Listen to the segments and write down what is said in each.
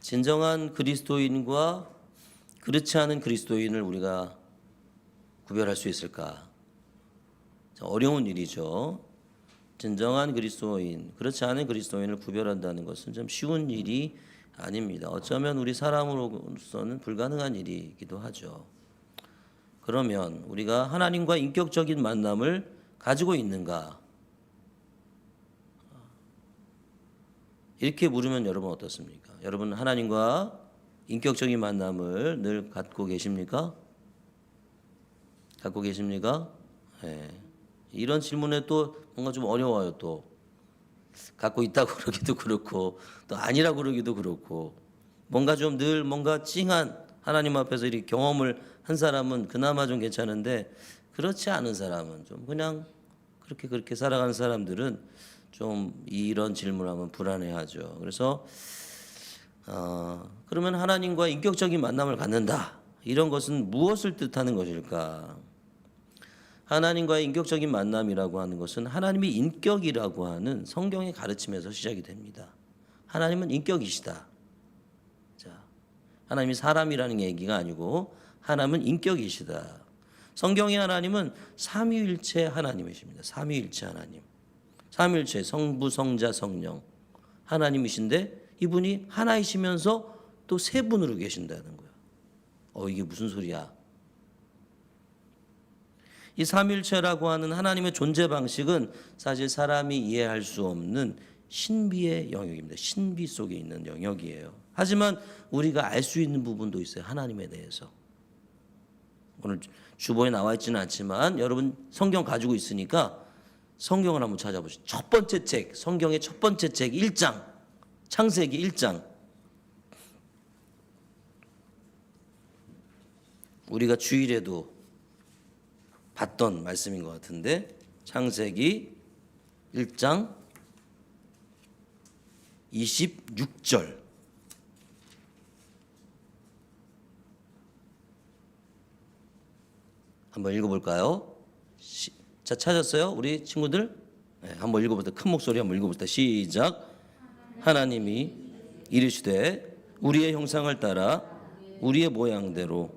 진정한 그리스도인과 그렇지 않은 그리스도인을 우리가 구별할 수 있을까? 어려운 일이죠. 진정한 그리스도인, 그렇지 않은 그리스도인을 구별한다는 것은 좀 쉬운 일이 아닙니다. 어쩌면 우리 사람으로서는 불가능한 일이기도 하죠. 그러면 우리가 하나님과 인격적인 만남을 가지고 있는가? 이렇게 물으면 여러분 어떻습니까? 여러분 하나님과 인격적인 만남을 늘 갖고 계십니까? 갖고 계십니까? 네. 이런 질문에 또 뭔가 좀 어려워요. 또 갖고 있다고 그러기도 그렇고 또 아니라고 그러기도 그렇고 뭔가 좀 늘 뭔가 찡한 하나님 앞에서 이렇게 경험을 한 사람은 그나마 좀 괜찮은데 그렇지 않은 사람은 좀 그냥 그렇게 살아가는 사람들은 좀 이런 질문하면 불안해하죠. 그래서 그러면 하나님과 인격적인 만남을 갖는다. 이런 것은 무엇을 뜻하는 것일까? 하나님과의 인격적인 만남이라고 하는 것은 하나님의 인격이라고 하는 성경의 가르침에서 시작이 됩니다. 하나님은 인격이시다. 자, 하나님이 사람이라는 얘기가 아니고 하나님은 인격이시다. 성경의 하나님은 삼위일체 하나님이십니다. 삼위일체 하나님. 삼위일체 성부, 성자, 성령 하나님이신데 이분이 하나이시면서 또 세 분으로 계신다는 거예요. 이게 무슨 소리야? 이 삼위일체라고 하는 하나님의 존재 방식은 사실 사람이 이해할 수 없는 신비의 영역입니다. 신비 속에 있는 영역이에요. 하지만 우리가 알 수 있는 부분도 있어요. 하나님에 대해서. 오늘 주보에 나와 있지는 않지만 여러분 성경 가지고 있으니까 성경을 한번 찾아보시죠. 첫 번째 책, 성경의 첫 번째 책 1장, 창세기 1장. 우리가 주일에도 봤던 말씀인 것 같은데 창세기 1장 26절 한번 읽어볼까요? 자, 찾았어요? 우리 친구들? 네, 한번 읽어볼게요. 큰 목소리 한번 읽어볼게요. 시작. 하나님이 이르시되 우리의 형상을 따라 우리의 모양대로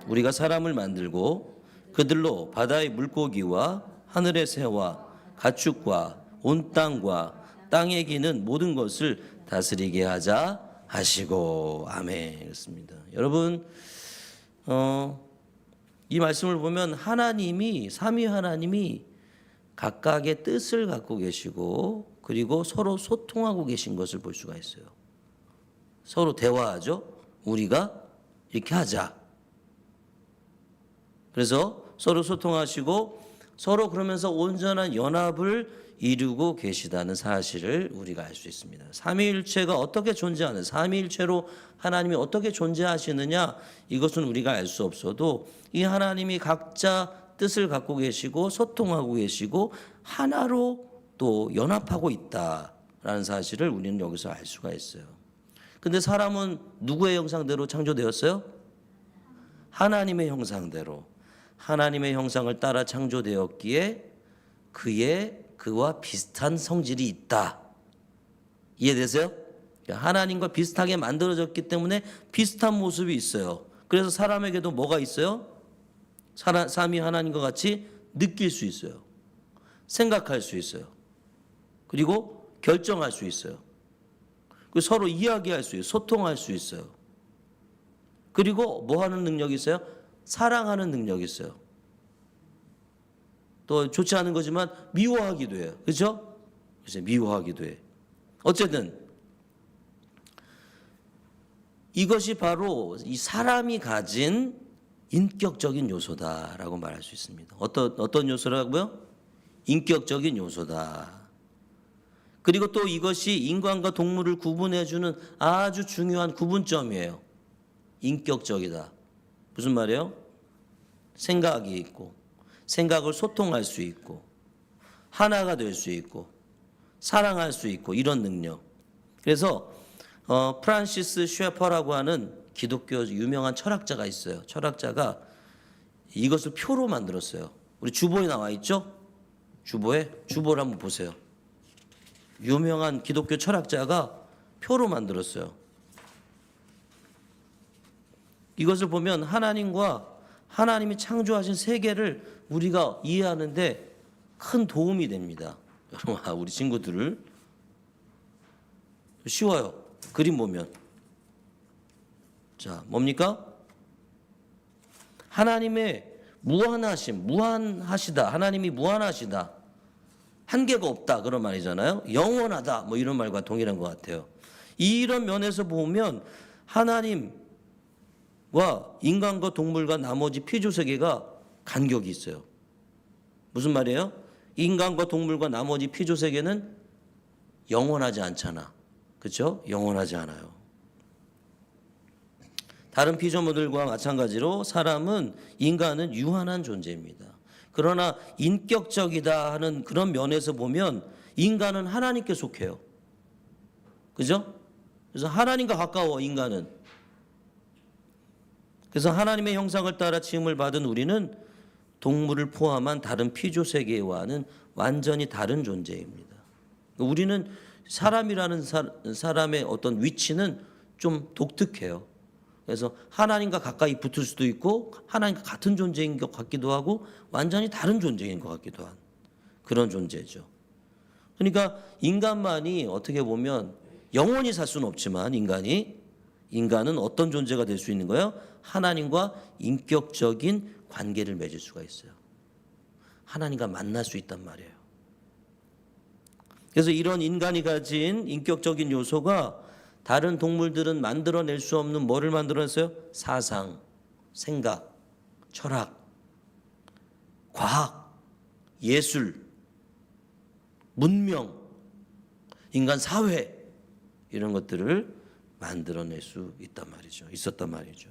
우리가 사람을 만들고 그들로 바다의 물고기와 하늘의 새와 가축과 온 땅과 땅에 기는 모든 것을 다스리게 하자 하시고 아멘. 그렇습니다. 여러분 이 말씀을 보면 하나님이 삼위 하나님이 각각의 뜻을 갖고 계시고 그리고 서로 소통하고 계신 것을 볼 수가 있어요. 서로 대화하죠. 우리가 이렇게 하자. 그래서 서로 소통하시고 서로 그러면서 온전한 연합을 이루고 계시다는 사실을 우리가 알 수 있습니다. 삼위일체가 어떻게 존재하는, 삼위일체로 하나님이 어떻게 존재하시느냐 이것은 우리가 알 수 없어도 이 하나님이 각자 뜻을 갖고 계시고 소통하고 계시고 하나로 또 연합하고 있다라는 사실을 우리는 여기서 알 수가 있어요. 근데 사람은 누구의 형상대로 창조되었어요? 하나님의 형상대로. 하나님의 형상을 따라 창조되었기에 그와 비슷한 성질이 있다. 이해되세요? 하나님과 비슷하게 만들어졌기 때문에 비슷한 모습이 있어요. 그래서 사람에게도 뭐가 있어요? 삼위 하나님과 같이 느낄 수 있어요. 생각할 수 있어요. 그리고 결정할 수 있어요. 그리고 서로 이야기할 수 있어요. 소통할 수 있어요. 그리고 뭐 하는 능력이 있어요? 사랑하는 능력이 있어요. 또 좋지 않은 거지만 미워하기도 해요. 그렇죠? 그래서 미워하기도 해. 어쨌든 이것이 바로 이 사람이 가진 인격적인 요소다라고 말할 수 있습니다. 어떤 요소라고요? 인격적인 요소다. 그리고 또 이것이 인간과 동물을 구분해주는 아주 중요한 구분점이에요. 인격적이다. 무슨 말이에요? 생각이 있고 생각을 소통할 수 있고 하나가 될 수 있고 사랑할 수 있고 이런 능력. 그래서 프란시스 셰퍼라고 하는 기독교 유명한 철학자가 있어요. 철학자가 이것을 표로 만들었어요. 우리 주보에 나와 있죠? 주보를 한번 보세요. 유명한 기독교 철학자가 표로 만들었어요. 이것을 보면 하나님이 창조하신 세계를 우리가 이해하는데 큰 도움이 됩니다. 여러분, 우리 친구들을 쉬워요. 그림 보면. 자, 뭡니까? 하나님의 무한하시다. 하나님이 무한하시다. 한계가 없다. 그런 말이잖아요. 영원하다. 뭐 이런 말과 동일한 것 같아요. 이런 면에서 보면 하나님과 인간과 동물과 나머지 피조 세계가 간격이 있어요. 무슨 말이에요? 인간과 동물과 나머지 피조 세계는 영원하지 않잖아. 그렇죠? 영원하지 않아요. 다른 피조물들과 마찬가지로 인간은 유한한 존재입니다. 그러나 인격적이다 하는 그런 면에서 보면 인간은 하나님께 속해요. 그죠? 그래서 하나님과 가까워, 인간은. 그래서 하나님의 형상을 따라 지음을 받은 우리는 동물을 포함한 다른 피조 세계와는 완전히 다른 존재입니다. 우리는 사람이라는 사람의 어떤 위치는 좀 독특해요. 그래서 하나님과 가까이 붙을 수도 있고 하나님과 같은 존재인 것 같기도 하고 완전히 다른 존재인 것 같기도 한 그런 존재죠. 그러니까 인간만이 어떻게 보면 영원히 살 수는 없지만 인간은 어떤 존재가 될 수 있는 거예요? 하나님과 인격적인 관계를 맺을 수가 있어요. 하나님과 만날 수 있단 말이에요. 그래서 이런 인간이 가진 인격적인 요소가 다른 동물들은 만들어낼 수 없는 뭐를 만들어냈어요? 사상, 생각, 철학, 과학, 예술, 문명, 인간 사회 이런 것들을 만들어낼 수 있었단 말이죠.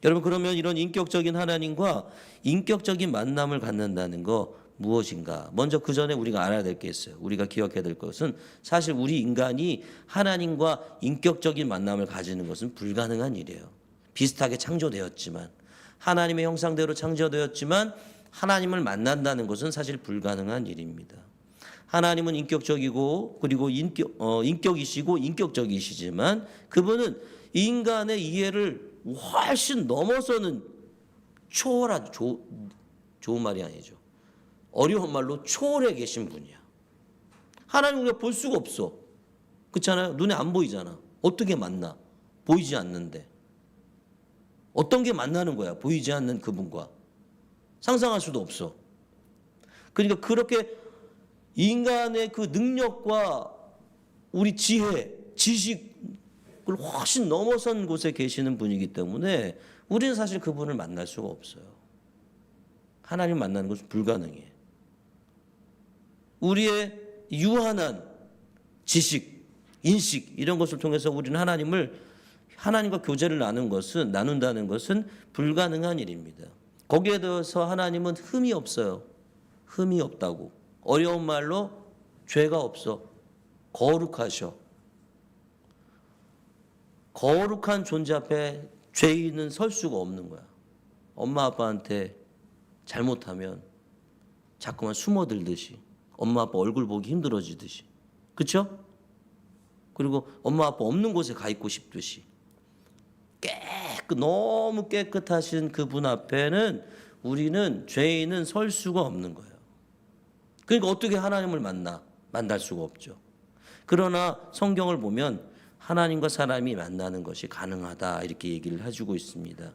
여러분, 그러면 이런 인격적인 하나님과 인격적인 만남을 갖는다는 거 무엇인가? 먼저 그 전에 우리가 알아야 될 게 있어요. 우리가 기억해야 될 것은 사실 우리 인간이 하나님과 인격적인 만남을 가지는 것은 불가능한 일이에요. 비슷하게 창조되었지만 하나님의 형상대로 창조되었지만 하나님을 만난다는 것은 사실 불가능한 일입니다. 하나님은 인격적이고 그리고 인격이시고 인격적이시지만 그분은 인간의 이해를 훨씬 넘어서는 초월한 좋은 말이 아니죠. 어려운 말로 초월해 계신 분이야. 하나님 우리가 볼 수가 없어. 그렇잖아요. 눈에 안 보이잖아. 어떻게 만나? 보이지 않는데. 어떤 게 만나는 거야? 보이지 않는 그분과. 상상할 수도 없어. 그러니까 그렇게 인간의 그 능력과 우리 지혜, 지식을 훨씬 넘어선 곳에 계시는 분이기 때문에 우리는 사실 그분을 만날 수가 없어요. 하나님 만나는 것은 불가능해. 우리의 유한한 지식, 인식 이런 것을 통해서 우리는 하나님과 교제를 나눈다는 것은 불가능한 일입니다. 거기에 대해서 하나님은 흠이 없어요. 흠이 없다고. 어려운 말로 죄가 없어. 거룩하셔. 거룩한 존재 앞에 죄인은 설 수가 없는 거야. 엄마 아빠한테 잘못하면 자꾸만 숨어들듯이 엄마 아빠 얼굴 보기 힘들어지듯이. 그렇죠? 그리고 엄마 아빠 없는 곳에 가 있고 싶듯이. 너무 깨끗하신 그분 앞에는 우리는 죄인은 설 수가 없는 거예요. 그러니까 어떻게 하나님을 만날 수가 없죠. 그러나 성경을 보면 하나님과 사람이 만나는 것이 가능하다 이렇게 얘기를 해주고 있습니다.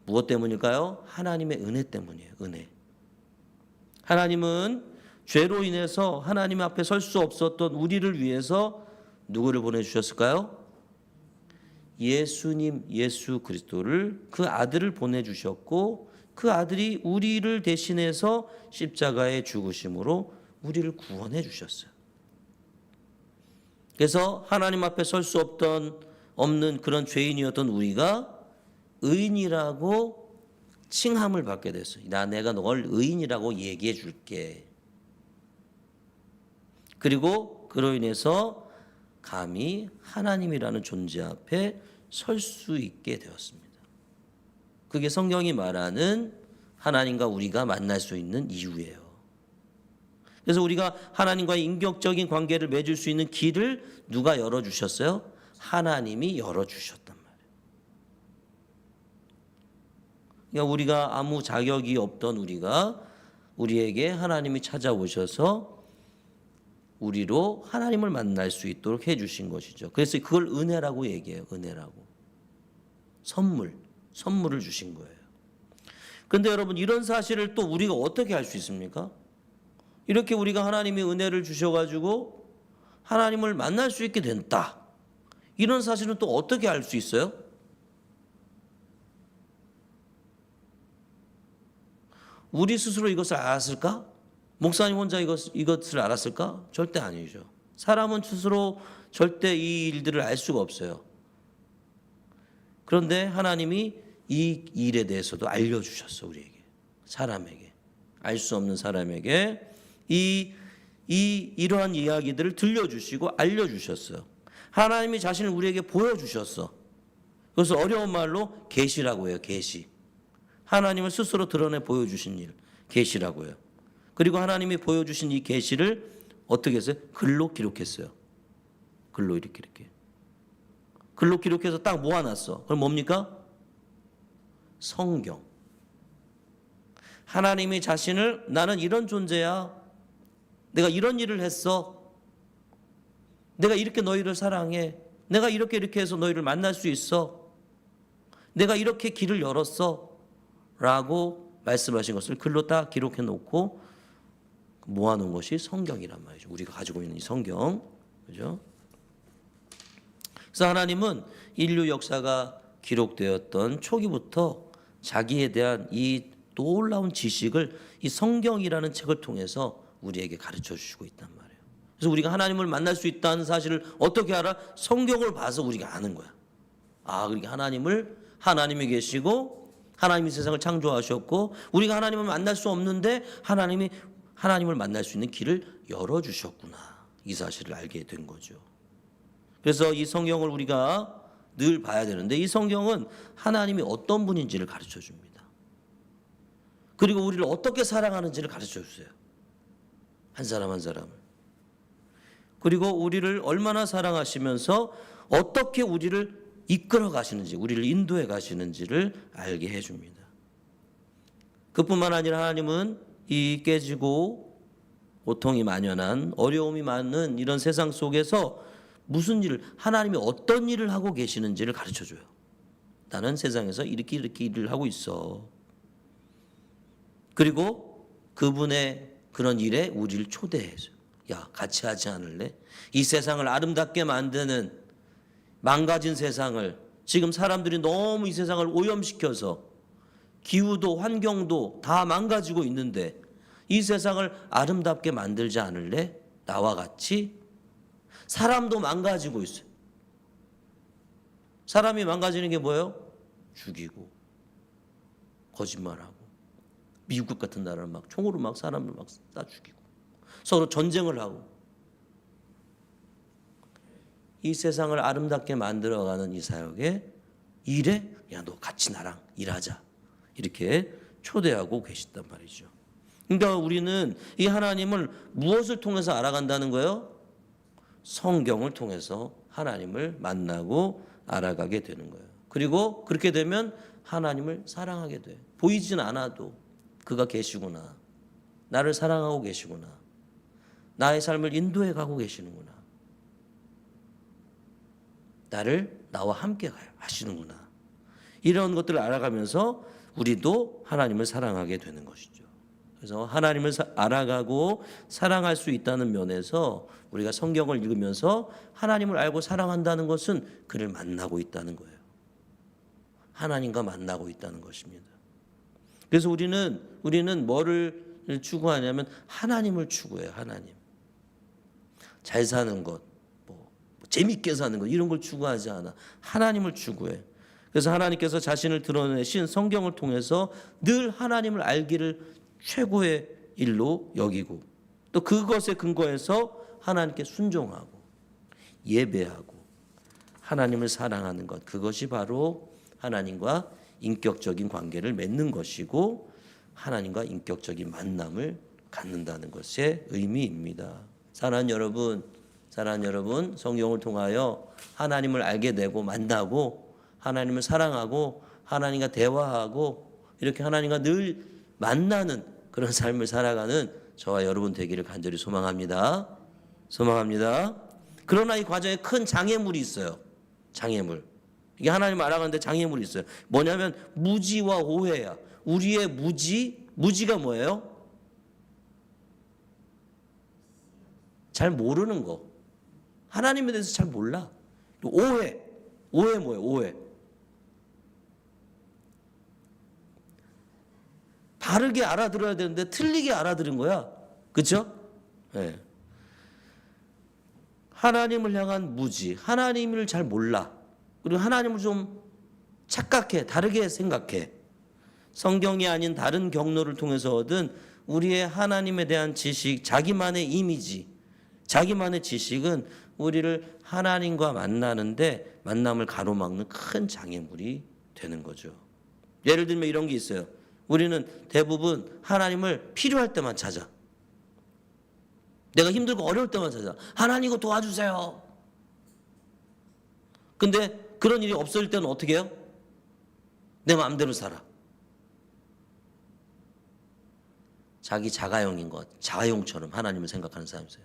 무엇 때문일까요? 하나님의 은혜 때문이에요. 은혜. 하나님은 죄로 인해서 하나님 앞에 설 수 없었던 우리를 위해서 누구를 보내주셨을까요? 예수 그리스도를 그 아들을 보내주셨고 그 아들이 우리를 대신해서 십자가에 죽으심으로 우리를 구원해 주셨어요. 그래서 하나님 앞에 설 수 없는 그런 죄인이었던 우리가 의인이라고 칭함을 받게 됐어요. 내가 널 의인이라고 얘기해 줄게. 그리고 그로 인해서 감히 하나님이라는 존재 앞에 설 수 있게 되었습니다. 그게 성경이 말하는 하나님과 우리가 만날 수 있는 이유예요. 그래서 우리가 하나님과의 인격적인 관계를 맺을 수 있는 길을 누가 열어주셨어요? 하나님이 열어주셨단 말이에요. 그러니까 우리가 아무 자격이 없던 우리에게 하나님이 찾아오셔서 우리로 하나님을 만날 수 있도록 해주신 것이죠. 그래서 그걸 은혜라고 얘기해요. 은혜라고. 선물을 주신 거예요. 그런데 여러분, 이런 사실을 또 우리가 어떻게 알 수 있습니까? 이렇게 우리가 하나님이 은혜를 주셔가지고 하나님을 만날 수 있게 됐다. 이런 사실은 또 어떻게 알 수 있어요? 우리 스스로 이것을 알았을까? 목사님 혼자 이것을 알았을까? 절대 아니죠. 사람은 스스로 절대 이 일들을 알 수가 없어요. 그런데 하나님이 이 일에 대해서도 알려주셨어, 우리에게. 사람에게. 알 수 없는 사람에게 이러한 이야기들을 들려주시고 알려주셨어요. 하나님이 자신을 우리에게 보여주셨어. 그래서 어려운 말로 계시라고 해요. 계시. 하나님을 스스로 드러내 보여주신 일, 계시라고 해요. 그리고 하나님이 보여주신 이 계시를 어떻게 했어요? 글로 기록했어요. 글로 이렇게. 글로 기록해서 딱 모아놨어. 그럼 뭡니까? 성경. 하나님이 자신을 나는 이런 존재야. 내가 이런 일을 했어. 내가 이렇게 너희를 사랑해. 내가 이렇게 해서 너희를 만날 수 있어. 내가 이렇게 길을 열었어. 라고 말씀하신 것을 글로 딱 기록해 놓고 모아놓은 것이 성경이란 말이죠. 우리가 가지고 있는 이 성경. 그죠? 그래서 하나님은 인류 역사가 기록되었던 초기부터 자기에 대한 이 놀라운 지식을 이 성경이라는 책을 통해서 우리에게 가르쳐 주시고 있단 말이에요. 그래서 우리가 하나님을 만날 수 있다는 사실을 어떻게 알아? 성경을 봐서 우리가 아는 거야. 그러니까 하나님이 계시고 하나님이 세상을 창조하셨고 우리가 하나님을 만날 수 없는데 하나님을 만날 수 있는 길을 열어주셨구나. 이 사실을 알게 된 거죠. 그래서 이 성경을 우리가 늘 봐야 되는데 이 성경은 하나님이 어떤 분인지를 가르쳐 줍니다. 그리고 우리를 어떻게 사랑하는지를 가르쳐 주세요. 한 사람 한 사람을. 그리고 우리를 얼마나 사랑하시면서 어떻게 우리를 이끌어 가시는지, 우리를 인도해 가시는지를 알게 해줍니다. 그뿐만 아니라 하나님은 이 깨지고 고통이 만연한 어려움이 많은 이런 세상 속에서 하나님이 어떤 일을 하고 계시는지를 가르쳐줘요. 나는 세상에서 이렇게 일을 하고 있어. 그리고 그분의 그런 일에 우리를 초대해줘요. 야, 같이 하지 않을래? 이 세상을 아름답게 만드는 망가진 세상을 지금 사람들이 너무 이 세상을 오염시켜서 기후도 환경도 다 망가지고 있는데 이 세상을 아름답게 만들지 않을래? 나와 같이. 사람도 망가지고 있어요. 사람이 망가지는 게 뭐예요? 죽이고 거짓말하고 미국 같은 나라를 막 총으로 막 사람을 막 쏴 죽이고 서로 전쟁을 하고 이 세상을 아름답게 만들어가는 이 사역에 일에 야, 너 같이 나랑 일하자 이렇게 초대하고 계시단 말이죠. 그러니까 우리는 이 하나님을 무엇을 통해서 알아간다는 거예요? 성경을 통해서 하나님을 만나고 알아가게 되는 거예요. 그리고 그렇게 되면 하나님을 사랑하게 돼. 보이진 않아도 그가 계시구나. 나를 사랑하고 계시구나. 나의 삶을 인도해 가고 계시는구나. 나와 함께 하시는구나. 이런 것들을 알아가면서 우리도 하나님을 사랑하게 되는 것이죠. 그래서 하나님을 알아가고 사랑할 수 있다는 면에서 우리가 성경을 읽으면서 하나님을 알고 사랑한다는 것은 그를 만나고 있다는 거예요. 하나님과 만나고 있다는 것입니다. 그래서 우리는 뭐를 추구하냐면 하나님을 추구해요. 하나님. 잘 사는 것, 재밌게 사는 것 이런 걸 추구하지 않아. 하나님을 추구해. 그래서 하나님께서 자신을 드러내신 성경을 통해서 늘 하나님을 알기를 최고의 일로 여기고 또 그것에 근거해서 하나님께 순종하고 예배하고 하나님을 사랑하는 것 그것이 바로 하나님과 인격적인 관계를 맺는 것이고 하나님과 인격적인 만남을 갖는다는 것의 의미입니다. 사랑하는 여러분, 성경을 통하여 하나님을 알게 되고 만나고 하나님을 사랑하고 하나님과 대화하고 이렇게 하나님과 늘 만나는 그런 삶을 살아가는 저와 여러분 되기를 간절히 소망합니다. 그러나 이 과정에 큰 장애물이 있어요. 장애물. 이게 하나님을 알아가는데 장애물이 있어요. 뭐냐면 무지와 오해야. 우리의 무지가 뭐예요? 잘 모르는 거. 하나님에 대해서 잘 몰라. 오해 뭐예요? 오해. 바르게 알아들어야 되는데 틀리게 알아들은 거야. 그렇죠? 네. 하나님을 향한 무지, 하나님을 잘 몰라. 그리고 하나님을 좀 착각해, 다르게 생각해. 성경이 아닌 다른 경로를 통해서 얻은 우리의 하나님에 대한 지식, 자기만의 이미지, 자기만의 지식은 우리를 하나님과 만나는데 만남을 가로막는 큰 장애물이 되는 거죠. 예를 들면 이런 게 있어요. 우리는 대부분 하나님을 필요할 때만 찾아. 내가 힘들고 어려울 때만 찾아. 하나님 이거 도와주세요. 근데 그런 일이 없을 때는 어떻게 해요? 내 마음대로 살아. 자기 자가용인 것, 자가용처럼 하나님을 생각하는 사람이 있어요.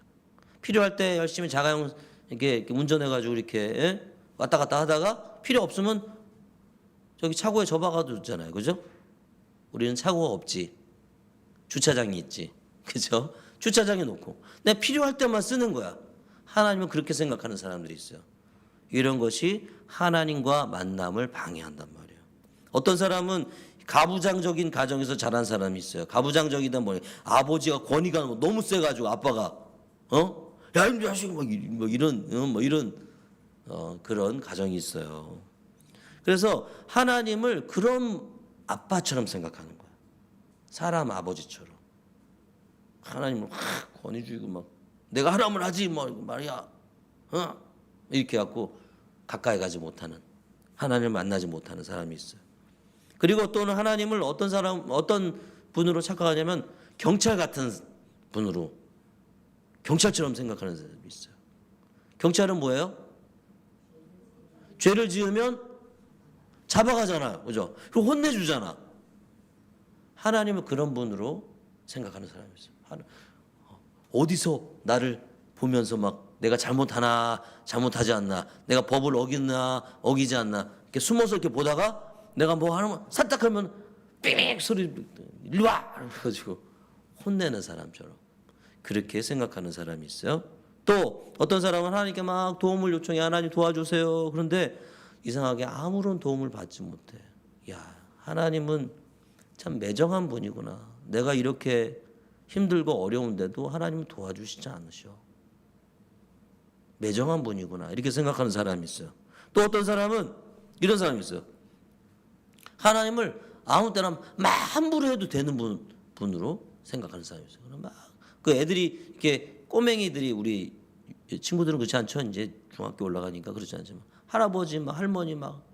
필요할 때 열심히 자가용 이렇게 운전해가지고 이렇게 왔다 갔다 하다가 필요 없으면 저기 차고에 접어가도 있잖아요. 그죠? 우리는 차고가 없지. 주차장이 있지. 그죠? 주차장에 놓고 내가 필요할 때만 쓰는 거야. 하나님은 그렇게 생각하는 사람들이 있어요. 이런 것이 하나님과 만남을 방해한단 말이에요. 어떤 사람은 가부장적인 가정에서 자란 사람이 있어요. 가부장적이다 뭐냐. 아버지가 권위가 너무 세가지고 아빠가 야 이 자식 이런 그런 가정이 있어요. 그래서 하나님을 그런 아빠처럼 생각하는 거야. 사람 아버지처럼. 하나님을 확 권위주의고 막 내가 하라면 하지 뭐 말이야. 이렇게 갖고 가까이 가지 못하는, 하나님을 만나지 못하는 사람이 있어요. 그리고 또는 하나님을 어떤 분으로 착각하냐면 경찰 같은 분으로, 경찰처럼 생각하는 사람이 있어요. 경찰은 뭐예요? 죄를 지으면 잡아가잖아요. 그죠? 그리고 혼내주잖아. 하나님은 그런 분으로 생각하는 사람이 있어요. 어디서 나를 보면서 막 내가 잘못하나 잘못하지 않나, 내가 법을 어기나 어기지 않나 이렇게 숨어서 이렇게 보다가 내가 뭐 하면 산딱하면 삐빅 소리 일로 와 그래가지고 혼내는 사람처럼 그렇게 생각하는 사람이 있어요. 또 어떤 사람은 하나님께 막 도움을 요청해. 하나님 도와주세요. 그런데 이상하게 아무런 도움을 받지 못해. 야, 하나님은 참 매정한 분이구나. 내가 이렇게 힘들고 어려운데도 하나님은 도와주시지 않으셔. 매정한 분이구나. 이렇게 생각하는 사람이 있어요. 또 어떤 사람은 이런 사람이 있어요. 하나님을 아무 때나 막 함부로 해도 되는 분으로 생각하는 사람이 있어요. 막 그 애들이 이렇게 꼬맹이들이 우리 친구들은 그렇지 않죠. 이제 중학교 올라가니까 그렇지 않지만 할아버지 막 할머니 막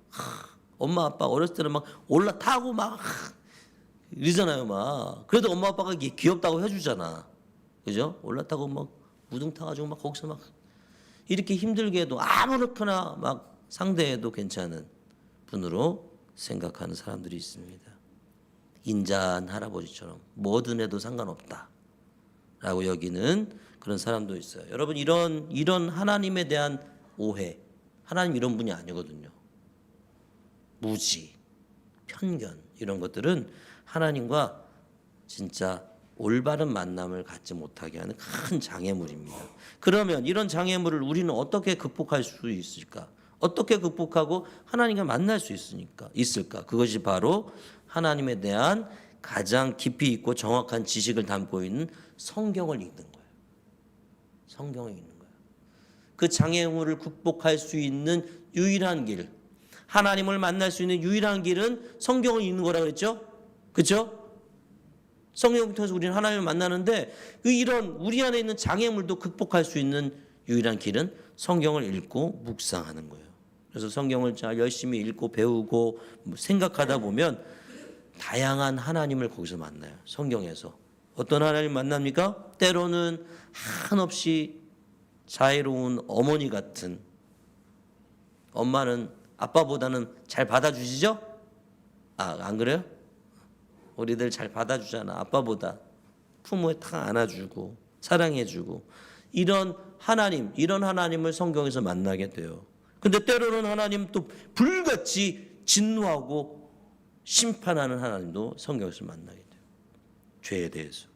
엄마 아빠 어렸을 때는 막 올라타고 막 이러잖아요. 막 그래도 엄마 아빠가 귀엽다고 해주잖아. 그죠? 올라타고 막 무등 타가지고 막 거기서 막 이렇게 힘들게 해도 아무렇거나 막 상대해도 괜찮은 분으로 생각하는 사람들이 있습니다. 인자한 할아버지처럼 뭐든 해도 상관없다 라고 여기는 그런 사람도 있어요. 여러분 이런 하나님에 대한 오해, 하나님 이런 분이 아니거든요. 무지, 편견 이런 것들은 하나님과 진짜 올바른 만남을 갖지 못하게 하는 큰 장애물입니다. 그러면 이런 장애물을 우리는 어떻게 극복할 수 있을까? 어떻게 극복하고 하나님과 만날 수 있을까? 그것이 바로 하나님에 대한 가장 깊이 있고 정확한 지식을 담고 있는 성경을 읽는 거예요. 성경을 읽는 거예요. 그 장애물을 극복할 수 있는 유일한 길, 하나님을 만날 수 있는 유일한 길은 성경을 읽는 거라 그랬죠? 그렇죠? 성경을 통해서 우리는 하나님을 만나는데 이런 우리 안에 있는 장애물도 극복할 수 있는 유일한 길은 성경을 읽고 묵상하는 거예요. 그래서 성경을 잘 열심히 읽고 배우고 생각하다 보면 다양한 하나님을 거기서 만나요. 성경에서 어떤 하나님 만납니까? 때로는 한없이 자애로운 어머니 같은, 엄마는 아빠보다는 잘 받아주시죠? 안 그래요? 우리들 잘 받아주잖아. 아빠보다 품에 탁 안아주고 사랑해주고, 이런 하나님을 성경에서 만나게 돼요. 근데 때로는 하나님 또 불같이 진노하고 심판하는 하나님도 성경에서 만나게 돼요. 죄에 대해서.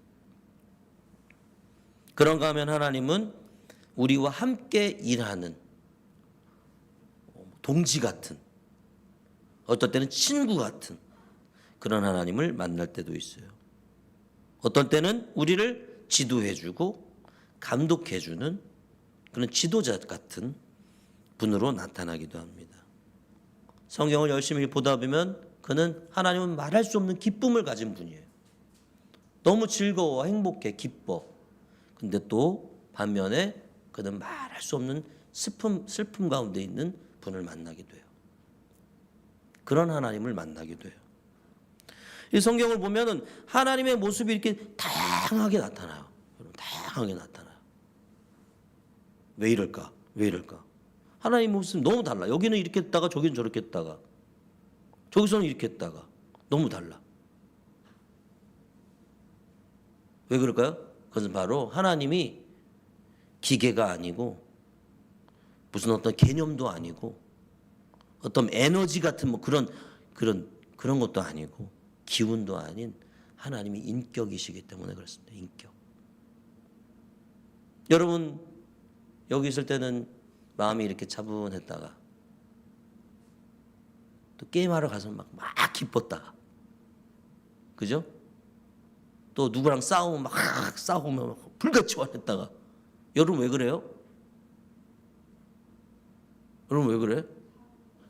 그런가 하면 하나님은 우리와 함께 일하는 동지 같은, 어떨 때는 친구 같은 그런 하나님을 만날 때도 있어요. 어떤 때는 우리를 지도해주고 감독해주는 그런 지도자 같은 분으로 나타나기도 합니다. 성경을 열심히 보다 보면 그는, 하나님은 말할 수 없는 기쁨을 가진 분이에요. 너무 즐거워, 행복해, 기뻐. 근데 또 반면에 그는 말할 수 없는 슬픔 가운데 있는 분을 만나게 돼요. 그런 하나님을 만나게 돼요. 이 성경을 보면은 하나님의 모습이 이렇게 다양하게 나타나요. 다양하게 나타나요. 왜 이럴까? 하나님의 모습이 너무 달라. 여기는 이렇게 했다가 저기는 저렇게 했다가, 저기서는 이렇게 했다가, 너무 달라. 왜 그럴까요? 그것은 바로 하나님이 기계가 아니고 무슨 어떤 개념도 아니고 어떤 에너지 같은 뭐 그런 것도 아니고 기운도 아닌 하나님이 인격이시기 때문에 그렇습니다. 인격. 여러분 여기 있을 때는 마음이 이렇게 차분했다가 또 게임하러 가서 막 기뻤다가, 그죠? 또 누구랑 싸우면 불같이 화냈다가. 여러분 왜 그래요? 여러분 왜 그래?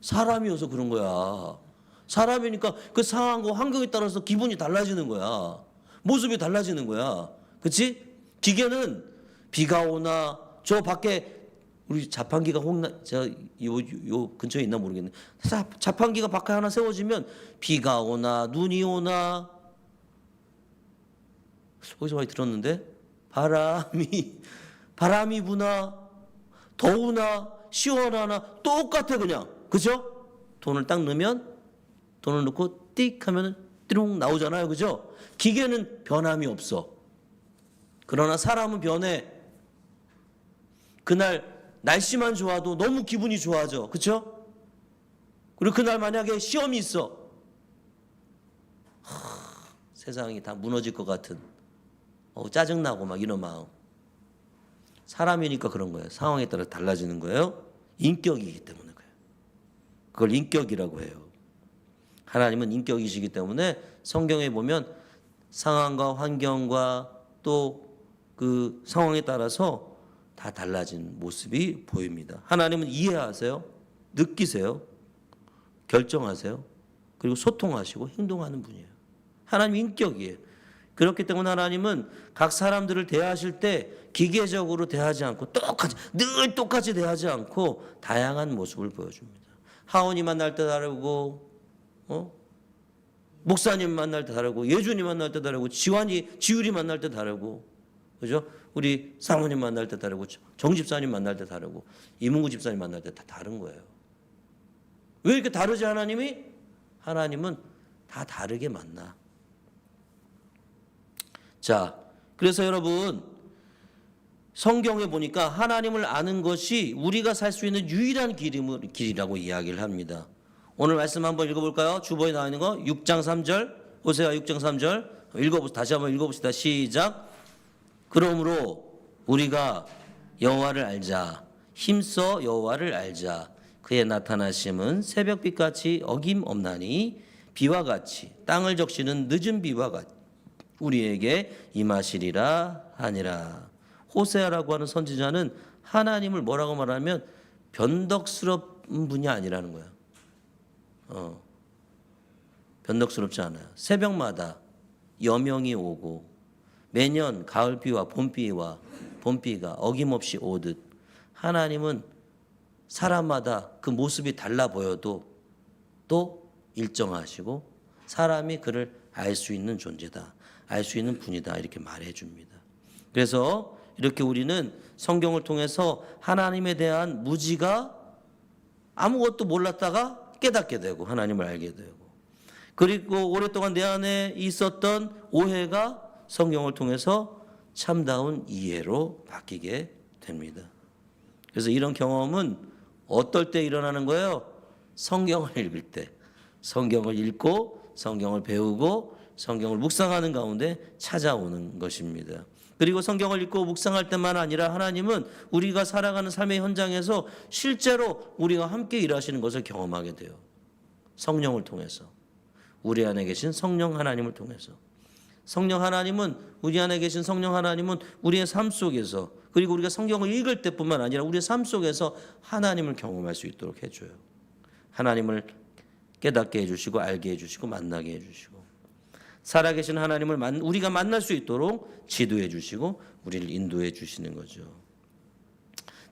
사람이어서 그런 거야. 사람이니까 그 상황과 환경에 따라서 기분이 달라지는 거야. 모습이 달라지는 거야. 그렇지? 기계는 비가 오나, 저 밖에 우리 자판기가 요 근처에 있나 모르겠네. 자판기가 밖에 하나 세워지면 비가 오나 눈이 오나, 어디서 많이 들었는데, 바람이 부나 더우나 시원하나 똑같아 그냥. 그죠? 돈을 딱 넣으면, 돈을 넣고 띡 하면 띠롱 나오잖아요. 그죠? 기계는 변함이 없어. 그러나 사람은 변해. 그날 날씨만 좋아도 너무 기분이 좋아져. 그렇죠? 그리고 그날 만약에 시험이 있어, 세상이 다 무너질 것 같은, 짜증나고 막 이런 마음. 사람이니까 그런 거예요. 상황에 따라 달라지는 거예요. 인격이기 때문에 그래요. 그걸 인격이라고 해요. 하나님은 인격이시기 때문에 성경에 보면 상황과 환경과 또 그 상황에 따라서 다 달라진 모습이 보입니다. 하나님은 이해하세요, 느끼세요, 결정하세요, 그리고 소통하시고 행동하는 분이에요. 하나님 인격이에요. 그렇기 때문에 하나님은 각 사람들을 대하실 때 기계적으로 대하지 않고 늘 똑같이 대하지 않고 다양한 모습을 보여줍니다. 하원이 만날 때 다르고, 목사님 만날 때 다르고, 예준이 만날 때 다르고, 지율이 만날 때 다르고, 그죠? 우리 사모님 만날 때 다르고, 정 집사님 만날 때 다르고, 이문구 집사님 만날 때 다 다른 거예요. 왜 이렇게 다르지 하나님이? 하나님은 다 다르게 만나. 자, 그래서 여러분 성경에 보니까 하나님을 아는 것이 우리가 살 수 있는 유일한 길이라고 이야기를 합니다. 오늘 말씀 한번 읽어볼까요? 주보에 나와 있는 거 6장 3절, 호세아 6장 3절 다시 한번 읽어봅시다. 시작. 그러므로 우리가 여호와를 알자. 힘써 여호와를 알자. 그의 나타나심은 새벽빛같이 어김없나니 비와 같이 땅을 적시는 늦은 비와 같이 우리에게 임하시리라 하니라. 호세아라고 하는 선지자는 하나님을 뭐라고 말하면 변덕스러운 분이 아니라는 거야. 변덕스럽지 않아요. 새벽마다 여명이 오고 매년 가을비와 봄비가 어김없이 오듯 하나님은 사람마다 그 모습이 달라 보여도 또 일정하시고 사람이 그를 알 수 있는 존재다. 알 수 있는 분이다 이렇게 말해 줍니다. 그래서 이렇게 우리는 성경을 통해서 하나님에 대한 무지가 아무것도 몰랐다가 깨닫게 되고 하나님을 알게 되고, 그리고 오랫동안 내 안에 있었던 오해가 성경을 통해서 참다운 이해로 바뀌게 됩니다. 그래서 이런 경험은 어떨 때 일어나는 거예요? 성경을 읽을 때. 성경을 읽고 성경을 배우고 성경을 묵상하는 가운데 찾아오는 것입니다. 그리고 성경을 읽고 묵상할 때만 아니라 하나님은 우리가 살아가는 삶의 현장에서 실제로 우리가 함께 일하시는 것을 경험하게 돼요. 성령을 통해서. 우리 안에 계신 성령 하나님을 통해서. 성령 하나님은, 우리 안에 계신 성령 하나님은 우리의 삶 속에서, 그리고 우리가 성경을 읽을 때뿐만 아니라 우리의 삶 속에서 하나님을 경험할 수 있도록 해줘요. 하나님을 깨닫게 해주시고 알게 해주시고 만나게 해주시고, 살아계신 하나님을 우리가 만날 수 있도록 지도해 주시고 우리를 인도해 주시는 거죠.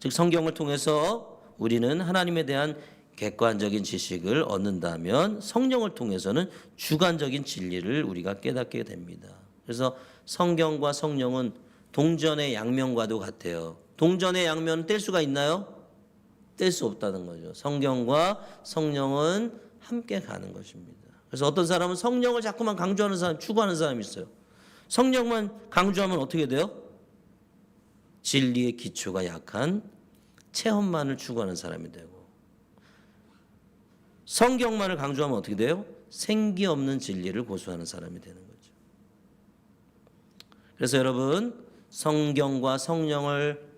즉 성경을 통해서 우리는 하나님에 대한 객관적인 지식을 얻는다면 성령을 통해서는 주관적인 진리를 우리가 깨닫게 됩니다. 그래서 성경과 성령은 동전의 양면과도 같아요. 동전의 양면은 뗄 수가 있나요? 뗄 수 없다는 거죠. 성경과 성령은 함께 가는 것입니다. 그래서 어떤 사람은 성령을 자꾸만 강조하는 사람, 추구하는 사람이 있어요. 성령만 강조하면 어떻게 돼요? 진리의 기초가 약한 체험만을 추구하는 사람이 되고, 성경만을 강조하면 어떻게 돼요? 생기 없는 진리를 고수하는 사람이 되는 거죠. 그래서 여러분, 성경과 성령을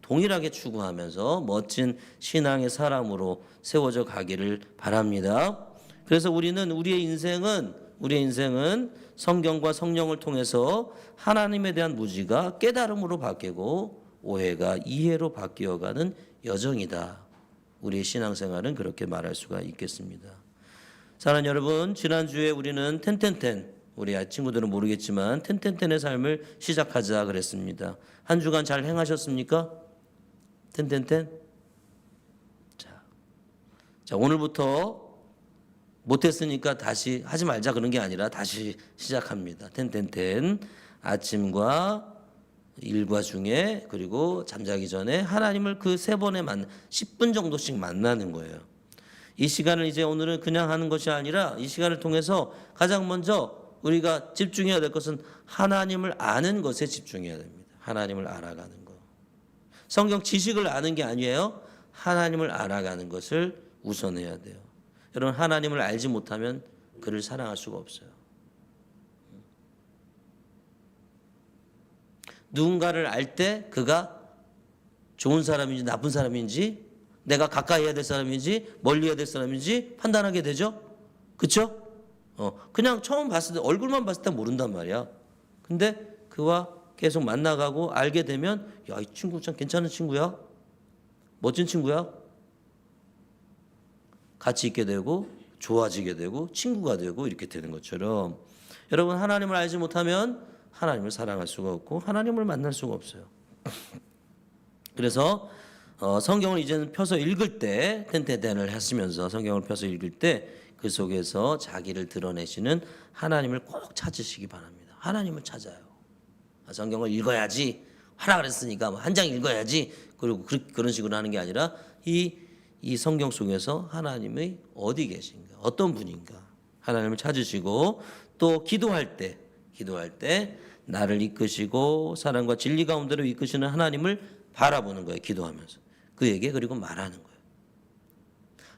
동일하게 추구하면서 멋진 신앙의 사람으로 세워져 가기를 바랍니다. 그래서 우리의 인생은 성경과 성령을 통해서 하나님에 대한 무지가 깨달음으로 바뀌고 오해가 이해로 바뀌어가는 여정이다. 우리의 신앙생활은 그렇게 말할 수가 있겠습니다. 사랑하는 여러분, 지난주에 우리는 텐텐텐, 우리 친구들은 모르겠지만 텐텐텐의 삶을 시작하자 그랬습니다. 한 주간 잘 행하셨습니까? 텐텐텐? 자, 오늘부터 못했으니까 다시 하지 말자 그런 게 아니라 다시 시작합니다. 텐텐텐. 아침과 일과 중에, 그리고 잠자기 전에 하나님을 그 3번에 10분 정도씩 만나는 거예요. 이 시간을 이제 오늘은 그냥 하는 것이 아니라 이 시간을 통해서 가장 먼저 우리가 집중해야 될 것은 하나님을 아는 것에 집중해야 됩니다. 하나님을 알아가는 것. 성경 지식을 아는 게 아니에요. 하나님을 알아가는 것을 우선해야 돼요. 여러분, 하나님을 알지 못하면 그를 사랑할 수가 없어요. 누군가를 알 때 그가 좋은 사람인지 나쁜 사람인지, 내가 가까이 해야 될 사람인지 멀리 해야 될 사람인지 판단하게 되죠. 그렇죠? 그냥 처음 봤을 때, 얼굴만 봤을 때 모른단 말이야. 근데 그와 계속 만나가고 알게 되면, 야, 이 친구 참 괜찮은 친구야, 멋진 친구야, 같이 있게 되고 좋아지게 되고 친구가 되고 이렇게 되는 것처럼, 여러분, 하나님을 알지 못하면 하나님을 사랑할 수가 없고 하나님을 만날 수가 없어요. 그래서 성경을 이제는 펴서 읽을 때, 텐텐텐을 하시면서 성경을 펴서 읽을 때 그 속에서 자기를 드러내시는 하나님을 꼭 찾으시기 바랍니다. 하나님을 찾아요. 성경을 읽어야지, 하라 그랬으니까 한 장 읽어야지, 그리고 그런 식으로 하는 게 아니라 이 성경 속에서 하나님이 어디 계신가, 어떤 분인가, 하나님을 찾으시고, 또 기도할 때 나를 이끄시고 사랑과 진리 가운데로 이끄시는 하나님을 바라보는 거예요. 기도하면서 그에게, 그리고 말하는 거예요.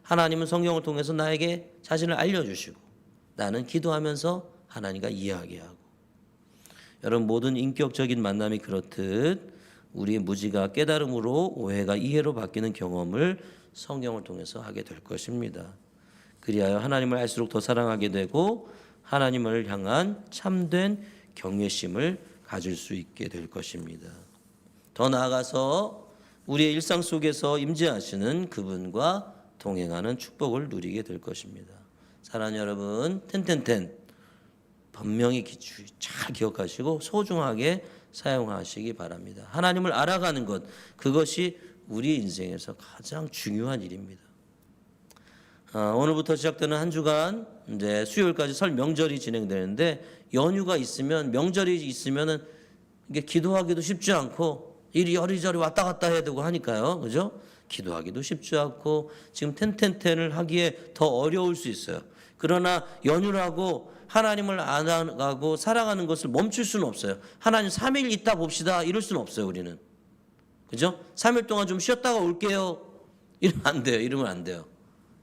하나님은 성경을 통해서 나에게 자신을 알려주시고 나는 기도하면서 하나님과 이야기하게 하고, 여러분, 모든 인격적인 만남이 그렇듯 우리의 무지가 깨달음으로, 오해가 이해로 바뀌는 경험을 성경을 통해서 하게 될 것입니다. 그리하여 하나님을 알수록 더 사랑하게 되고 하나님을 향한 참된 경외심을 가질 수 있게 될 것입니다. 더 나아가서 우리의 일상 속에서 임재하시는 그분과 동행하는 축복을 누리게 될 것입니다. 사랑하는 여러분, 텐텐텐 분명히 잘 기억하시고 소중하게 사용하시기 바랍니다. 하나님을 알아가는 것, 그것이 우리 인생에서 가장 중요한 일입니다. 오늘부터 시작되는 한 주간 이제 수요일까지 설 명절이 진행되는데 연휴가 있으면 명절이 있으면은 이게 기도하기도 쉽지 않고 이리 여리저리 왔다 갔다 해야 되고 하니까요. 그죠? 기도하기도 쉽지 않고 지금 텐텐텐을 하기에 더 어려울 수 있어요. 그러나 연휴라고 하나님을 안 하고 살아가는 것을 멈출 수는 없어요. 하나님 3일 있다 봅시다 이럴 수는 없어요. 우리는. 그죠? 3일 동안 좀 쉬었다가 올게요. 이러면 안 돼요. 이러면 안 돼요.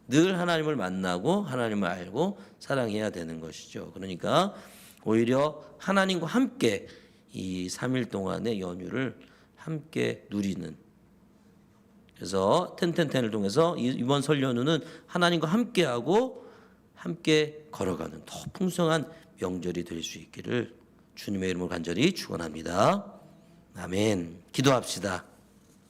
늘 하나님을 만나고 하나님을 알고 사랑해야 되는 것이죠. 그러니까 오히려 하나님과 함께 이 3일 동안의 연휴를 함께 누리는, 그래서 텐텐텐을 통해서 이번 설 연휴는 하나님과 함께하고 함께 걸어가는 더 풍성한 명절이 될 수 있기를 주님의 이름으로 간절히 축원합니다. 아멘. 기도합시다.